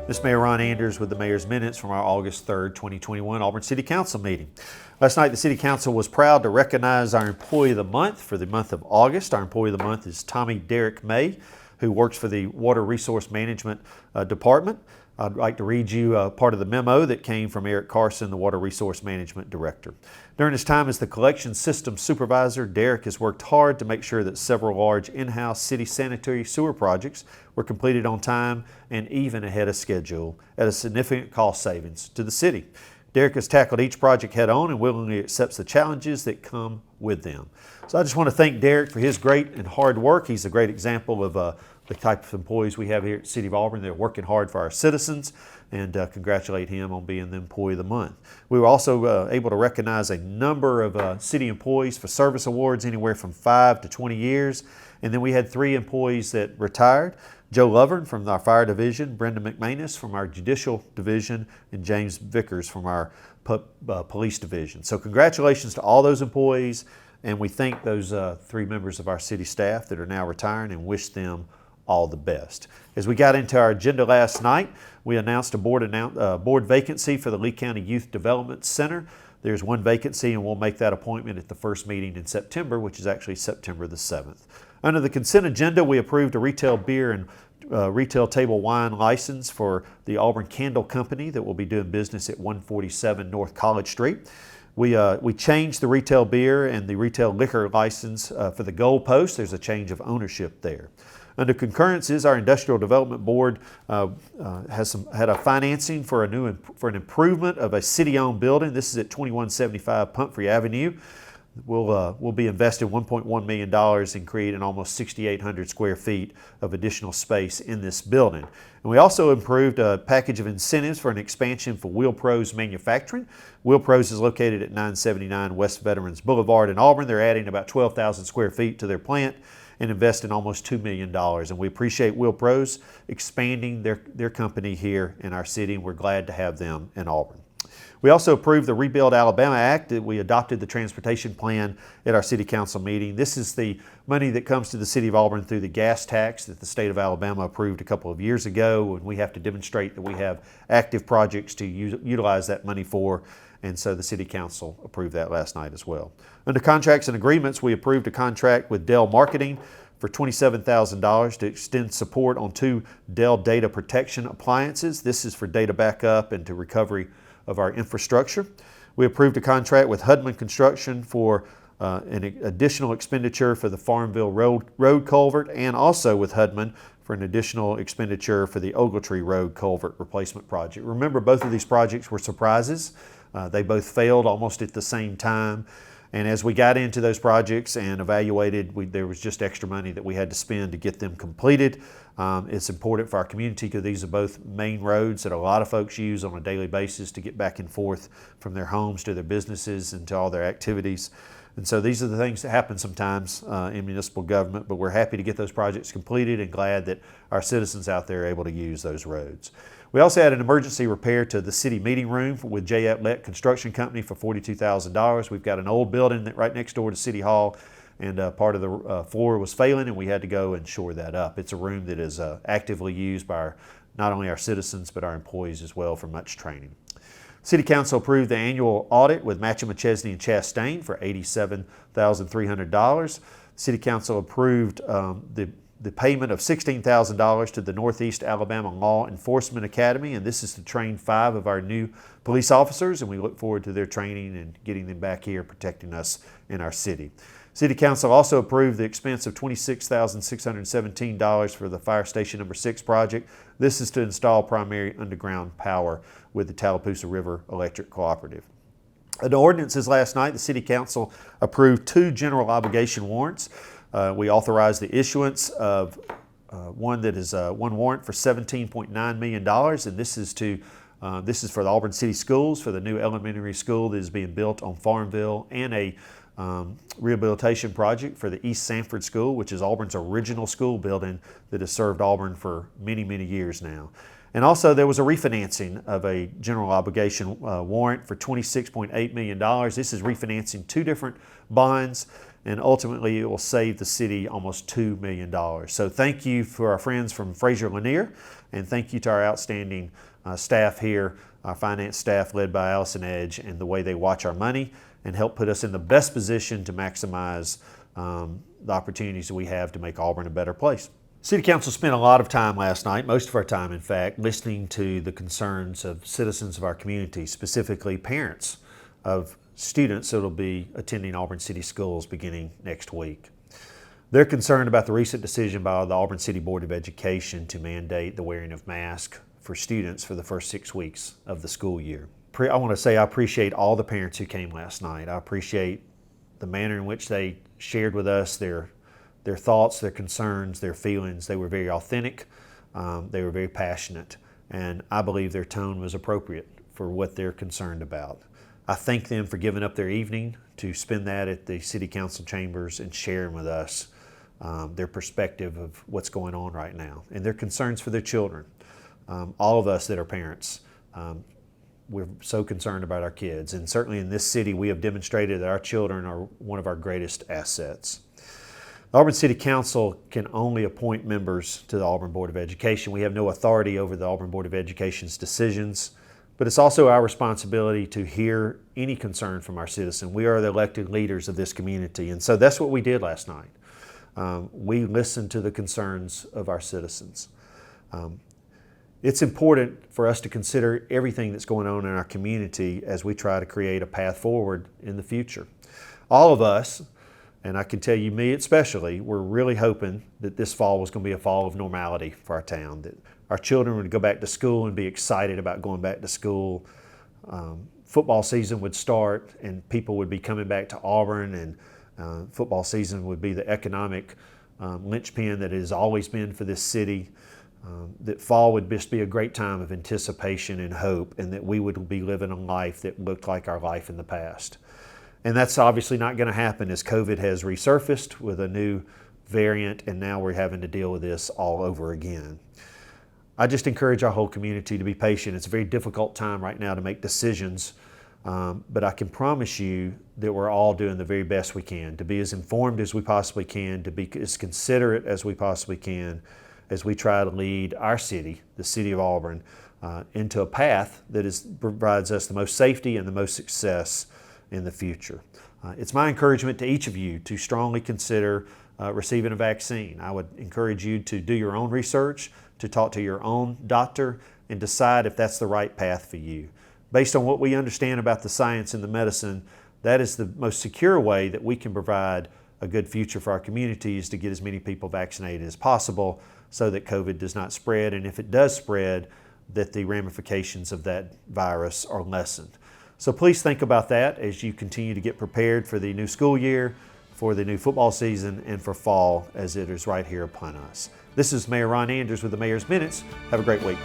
This is Mayor Ron Anders with the Mayor's Minutes from our August 3rd, 2021 Auburn City Council meeting. Last night, the City Council was proud to recognize our Employee of the Month for the month of August. Our Employee of the Month is Tommy Derek May, who works for the Water Resource Management Department. I'd like to read you part of the memo that came from Eric Carson, the Water Resource Management Director. During his time as the Collection Systems Supervisor, Derek has worked hard to make sure that several large in-house city sanitary sewer projects were completed on time and even ahead of schedule at a significant cost savings to the city. Derek has tackled each project head-on and willingly accepts the challenges that come with them. So I just want to thank Derek for his great and hard work. He's a great example of the type of employees we have here at the City of Auburn. They're working hard for our citizens, and congratulate him on being the Employee of the Month. We were also able to recognize a number of city employees for service awards anywhere from 5 to 20 years. And then we had 3 employees that retired: Joe Lovern from our Fire Division, Brenda McManus from our Judicial Division, and James Vickers from our Police Division. So congratulations to all those employees, and we thank those 3 members of our city staff that are now retiring and wish them all the best. As we got into our agenda last night, we announced a board vacancy for the Lee County Youth Development Center. There's 1 vacancy, and we'll make that appointment at the first meeting in September, which is actually September the 7th. Under the consent agenda, we approved a retail beer and retail table wine license for the Auburn Candle Company that will be doing business at 147 North College Street. We changed the retail beer and the retail liquor license for the goalpost. There's a change of ownership there. Under concurrences, our Industrial Development Board had a financing for an improvement of a city-owned building. This is at 2175 Pumphrey Avenue. We'll be investing $1.1 million in creating almost 6,800 square feet of additional space in this building. And we also improved a package of incentives for an expansion for Wheel Pros Manufacturing. Wheel Pros is located at 979 West Veterans Boulevard in Auburn. They're adding about 12,000 square feet to their plant and investing almost $2 million. And we appreciate Wheel Pros expanding their company here in our city, and we're glad to have them in Auburn. We also approved the Rebuild Alabama Act. We adopted the transportation plan at our City Council meeting. This is the money that comes to the City of Auburn through the gas tax that the state of Alabama approved a couple of years ago, and we have to demonstrate that we have active projects to utilize that money for, and so the City Council approved that last night as well. Under contracts and agreements, we approved a contract with Dell Marketing for $27,000 to extend support on 2 Dell data protection appliances. This is for data backup and to recovery of our infrastructure. We approved a contract with Hudman Construction for an additional expenditure for the Farmville Road Culvert, and also with Hudman for an additional expenditure for the Ogletree Road Culvert replacement project. Remember, both of these projects were surprises. They both failed almost at the same time. And as we got into those projects and evaluated, there was just extra money that we had to spend to get them completed. It's important for our community because these are both main roads that a lot of folks use on a daily basis to get back and forth from their homes to their businesses and to all their activities. And so these are the things that happen sometimes in municipal government, but we're happy to get those projects completed and glad that our citizens out there are able to use those roads. We also had an emergency repair to the city meeting room with J. Outlet Construction Company for $42,000. We've got an old building right next door to City Hall, and part of the floor was failing, and we had to go and shore that up. It's a room that is actively used by not only our citizens but our employees as well for much training. City Council approved the annual audit with Matcham, McChesney, and Chastain for $87,300. City Council approved the payment of $16,000 to the Northeast Alabama Law Enforcement Academy, and this is to train 5 of our new police officers, and we look forward to their training and getting them back here protecting us in our city. City Council also approved the expense of $26,617 for the Fire Station No. 6 project. This is to install primary underground power with the Tallapoosa River Electric Cooperative. The ordinances last night, the City Council approved 2 general obligation warrants. We authorized the issuance of one warrant for $17.9 million, and this is for the Auburn City Schools, for the new elementary school that is being built on Farmville, and a rehabilitation project for the East Sanford School, which is Auburn's original school building that has served Auburn for many, many years now. And also there was a refinancing of a general obligation warrant for $26.8 million. This is refinancing 2 different bonds. and ultimately it will save the city almost $2 million. So thank you for our friends from Fraser Lanier, and thank you to our outstanding staff here, our finance staff led by Allison Edge, and the way they watch our money and help put us in the best position to maximize the opportunities that we have to make Auburn a better place. City Council spent a lot of time last night, most of our time in fact, listening to the concerns of citizens of our community, specifically parents of students that will be attending Auburn City Schools beginning next week. They're concerned about the recent decision by the Auburn City Board of Education to mandate the wearing of masks for students for the first 6 weeks of the school year. I want to say I appreciate all the parents who came last night. I appreciate the manner in which they shared with us their thoughts, their concerns, their feelings. They were very authentic, they were very passionate, and I believe their tone was appropriate for what they're concerned about. I thank them for giving up their evening to spend that at the City Council chambers and sharing with us their perspective of what's going on right now and their concerns for their children. All of us that are parents, we're so concerned about our kids, and certainly in this city we have demonstrated that our children are one of our greatest assets. The Auburn City Council can only appoint members to the Auburn Board of Education. We have no authority over the Auburn Board of Education's decisions, but it's also our responsibility to hear any concern from our citizens. We are the elected leaders of this community, and so that's what we did last night. We listened to the concerns of our citizens. It's important for us to consider everything that's going on in our community as we try to create a path forward in the future. All of us, and I can tell you me especially, we're really hoping that this fall was going to be a fall of normality for our town, that our children would go back to school and be excited about going back to school. Football season would start and people would be coming back to Auburn, and football season would be the economic linchpin that it has always been for this city. That fall would just be a great time of anticipation and hope, and that we would be living a life that looked like our life in the past. And that's obviously not going to happen as COVID has resurfaced with a new variant, and now we're having to deal with this all over again. I just encourage our whole community to be patient. It's a very difficult time right now to make decisions, but I can promise you that we're all doing the very best we can to be as informed as we possibly can, to be as considerate as we possibly can, as we try to lead our city, the city of Auburn, into a path that provides us the most safety and the most success in the future. It's my encouragement to each of you to strongly consider receiving a vaccine. I would encourage you to do your own research, to talk to your own doctor, and decide if that's the right path for you. Based on what we understand about the science and the medicine, that is the most secure way that we can provide a good future for our communities, to get as many people vaccinated as possible so that COVID does not spread, and if it does spread, that the ramifications of that virus are lessened. So please think about that as you continue to get prepared for the new school year, for the new football season, and for fall as it is right here upon us. This is Mayor Ron Andrews with the Mayor's Minutes. Have a great week.